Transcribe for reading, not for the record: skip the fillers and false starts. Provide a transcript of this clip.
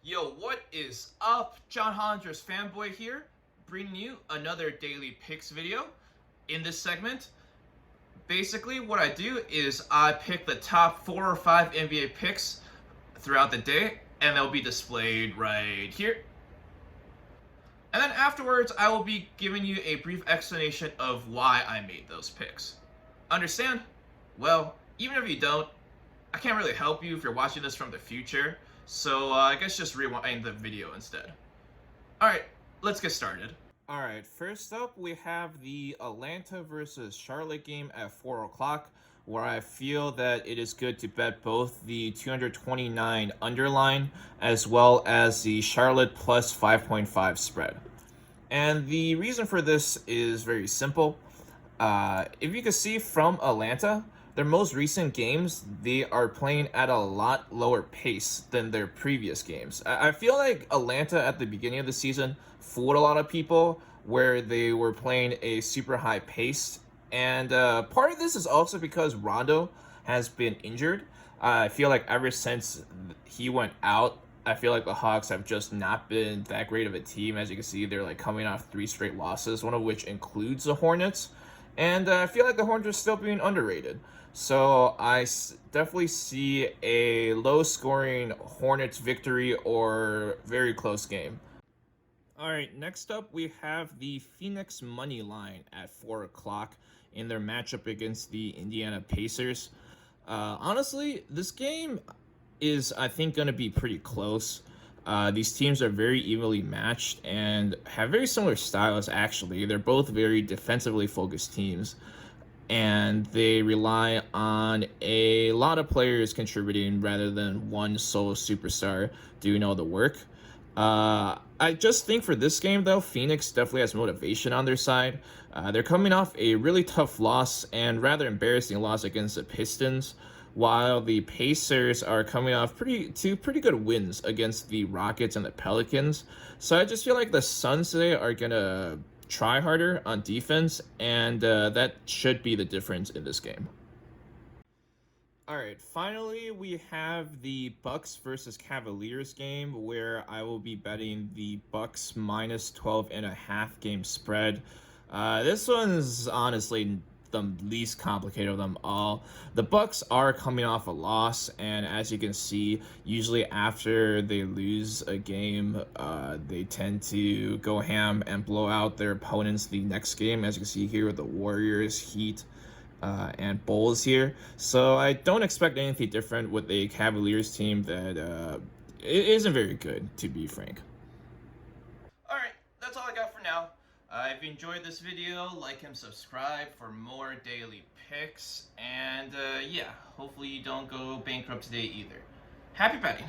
Yo, what is up? John Hollinger's Fanboy here, bringing you another daily picks video. In this segment, basically what I do is I pick the top 4 or 5 NBA picks throughout the day, and they'll be displayed right here. And then afterwards, I will be giving you a brief explanation of why I made those picks. Understand? Well, even if you don't, I can't really help you if you're watching this from the future, so I guess just rewind the video instead. Alright, let's get started. Alright, first up we have the Atlanta versus Charlotte game at 4 o'clock, where I feel that it is good to bet both the 229 underline as well as the Charlotte plus 5.5 spread. And the reason for this is very simple. If you can see from Atlanta, their most recent games, they are playing at a lot lower pace than their previous games. I feel like Atlanta at the beginning of the season fooled a lot of people where they were playing a super high pace. And part of this is also because Rondo has been injured. I feel like ever since he went out, I feel like the Hawks have just not been that great of a team. As you can see, they're like coming off 3 straight losses, one of which includes the Hornets. And I feel like the Hornets are still being underrated. So I definitely see a low-scoring Hornets victory or very close game. All right, next up we have the Phoenix money line at 4 o'clock in their matchup against the Indiana Pacers. Honestly, this game is, I think, going to be pretty close. These teams are very evenly matched and have very similar styles, actually. They're both very defensively focused teams, and they rely on a lot of players contributing rather than one solo superstar doing all the work. I just think for this game, though, Phoenix definitely has motivation on their side. They're coming off a really tough loss and rather embarrassing loss against the Pistons, while the Pacers are coming off two pretty good wins against the Rockets and the Pelicans. So I just feel like the Suns today are going to try harder on defense, and that should be the difference in this game. All right, finally we have the Bucks versus Cavaliers game, where I will be betting the Bucks minus 12.5 game spread. This one's honestly the least complicated of them all. The Bucks are coming off a loss, and as you can see, usually after they lose a game, they tend to go ham and blow out their opponents the next game, as you can see here with the Warriors, Heat, and Bulls here. So I don't expect anything different with a Cavaliers team that it isn't very good, to be frank. Alright, that's all I got for now. If you enjoyed this video, like and subscribe for more daily picks. And yeah, hopefully you don't go bankrupt today either. Happy betting!